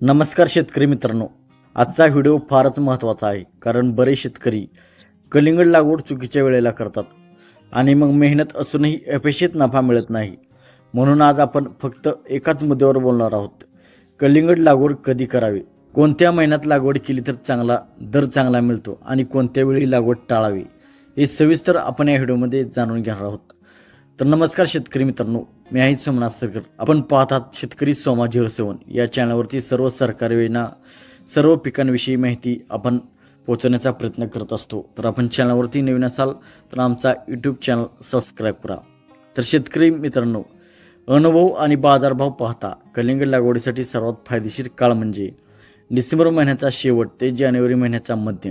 नमस्कार शेतकरी मित्रांनो, आजचा व्हिडिओ फारच महत्त्वाचा आहे. कारण बरेच शेतकरी कलिंगड लागवड चुकीच्या वेळेला करतात आणि मग मेहनत असूनही अपेक्षित नफा मिळत नाही. म्हणून आज आपण फक्त एकाच मुद्द्यावर बोलणार आहोत. कलिंगड लागवड कधी करावी, कोणत्या महिन्यात लागवड केली तर चांगला मिळतो आणि कोणत्या वेळी लागवड टाळावी, हे सविस्तर आपण या व्हिडिओमध्ये जाणून घेणार आहोत. तर नमस्कार शेतकरी मित्रांनो, मी आहे सोमनाथ सरकर. आपण पाहतात शेतकरी सोमा 07 या चॅनलवरती सर्व सरकारी योजना, सर्व पिकांविषयी माहिती आपण पोहोचवण्याचा प्रयत्न करत असतो. तर आपण चॅनलवरती नवीन असाल तर आमचा यूट्यूब चॅनल सबस्क्राईब करा. तर शेतकरी मित्रांनो, अनुभव आणि बाजारभाव पाहता कलिंगड लागवडीसाठी सर्वात फायदेशीर काळ म्हणजे डिसेंबर महिन्याचा शेवट ते जानेवारी महिन्याचा मध्य.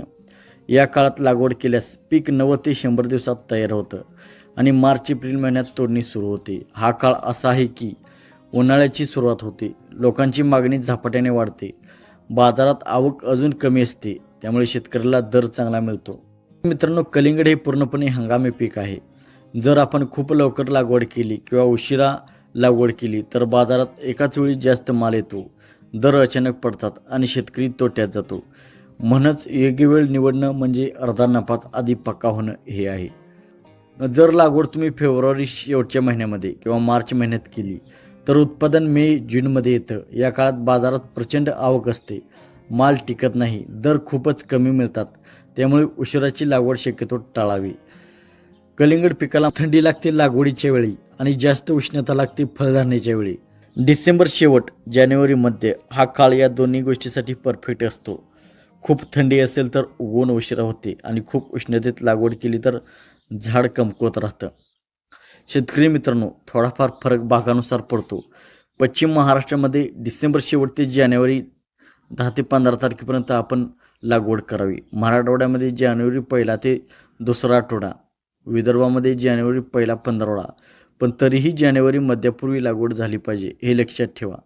या काळात लागवड केल्यास पीक 90 ते 100 दिवसात तयार होतं आणि मार्च एप्रिल महिन्यात तोडणी सुरू होते. हा काळ असा आहे की उन्हाळ्याची सुरुवात होते, लोकांची मागणी झपाट्याने वाढते, बाजारात आवक अजून कमी असते, त्यामुळे शेतकऱ्याला दर चांगला मिळतो. मित्रांनो, कलिंगड हे पूर्णपणे हंगामी पीक आहे. जर आपण खूप लवकर लागवड केली किंवा उशिरा लागवड केली तर बाजारात एकाच वेळी जास्त माल येतो, दर अचानक पडतात आणि शेतकरी तोट्यात जातो. म्हणूनच योग्य वेळ निवडणं म्हणजे अर्धा नफाच आधी पक्का होणं हे आहे. जर लागवड तुम्ही फेब्रुवारी शेवटच्या महिन्यामध्ये किंवा मार्च महिन्यात केली तर उत्पादन मे जूनमध्ये येतं. या काळात बाजारात प्रचंड आवक असते, माल टिकत नाही, दर खूपच कमी मिळतात, त्यामुळे उशिराची लागवड शक्यतो टाळावी. कलिंगड पिकाला थंडी लागते लागवडीच्या वेळी आणि जास्त उष्णता लागते फळधारणेच्या वेळी. डिसेंबर शेवट जानेवारी मध्ये हा काळ या दोन्ही गोष्टीसाठी परफेक्ट असतो. खूप थंडी असेल तर उगवण उशिरा होते आणि खूप उष्णतेत लागवड केली तर झाड कमकुवत राहतं. शेतकरी मित्रांनो, थोडाफार फरक भागानुसार पडतो. पश्चिम महाराष्ट्रामध्ये डिसेंबर शेवट ते जानेवारी 10 ते 15 तारखेपर्यंत आपण लागवड करावी. मराठवाड्यामध्ये जानेवारी 1 ते 2 आठवडा, विदर्भामध्ये जानेवारी 1 15 पण तरीही जानेवारी मध्यापूर्वी लागवड झाली पाहिजे, हे लक्षात ठेवा.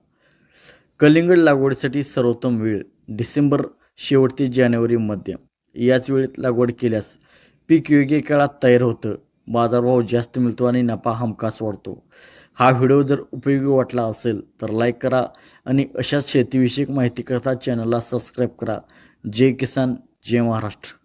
कलिंगड लागवडीसाठी सर्वोत्तम वेळ डिसेंबर शेवट ते जानेवारी मध्य. याच वेळेत लागवड केल्यास पीक योग्य काळात तयार होतं, बाजारभाव जास्त मिळतो आणि नफा हमखास वाढतो. हा व्हिडिओ जर उपयोगी वाटला असेल तर लाईक करा आणि अशाच शेतीविषयक माहितीकरता चॅनलला सबस्क्राईब करा. जय किसान, जय महाराष्ट्र.